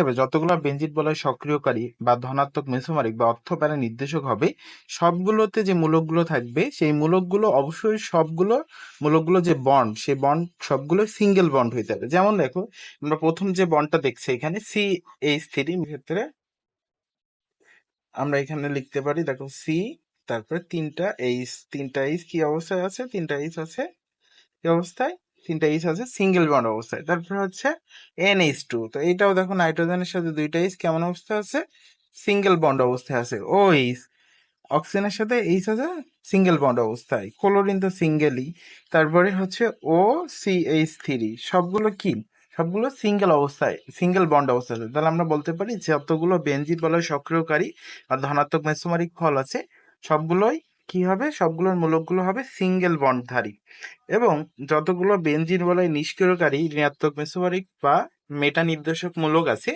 হবে যতগুলো বেঞ্জিন বলয় সক্রিয়কারী বা ধনাত্মক মেসোমারিক বা অর্থপ্যারা নির্দেশক হবে, সবগুলোতে যে মূলকগুলো থাকবে সেই মূলকগুলো অবশ্যই সবগুলো মূলকগুলো যে বন্ড, সেই বন্ড সবগুলো সিঙ্গেল বন্ড হইতে হবে। যেমন দেখো, আমরা প্রথম যে বন্ডটা দেখছি এখানে CH3 ক্ষেত্রে আমরা এখানে লিখতে পারি, দেখো সি, তারপরে তিনটা এইচ কি অবস্থায় আছে? তিনটা এইচ আছে কি অবস্থায়? তিনটা এইচ আছে সিঙ্গেল বন্ড অবস্থায়। তারপরে হচ্ছে NH2, তো এইটাও দেখো নাইট্রোজেনের সাথে দুইটা এইচ কেমন অবস্থায় আছে? সিঙ্গেল বন্ড অবস্থায় আছে। OH, অক্সিজেনের সাথে এইচ আছে সিঙ্গেল বন্ড অবস্থায়। ক্লোরিন তো সিঙ্গেলই। তারপরে হচ্ছে OCH3, সবগুলো কি? সবগুলো সিঙ্গেল অবস্থায়, সিঙ্গেল বন্ড অবস্থায় আছে। তাহলে আমরা বলতে পারি যতগুলো বেনজিন বলয় সক্রিয়কারী আর ধনাত্মক মেসোমারিক ফল আছে সবগুলোই কি হবে? সবগুলোর মূলকগুলো হবে সিঙ্গেল বন্ডধারী। এবং যতগুলো বেনজিন বলয় নিষ্ক্রিয়কারী ঋণাত্মক মেসোমারিক বা মেটা নির্দেশক মূলক আছে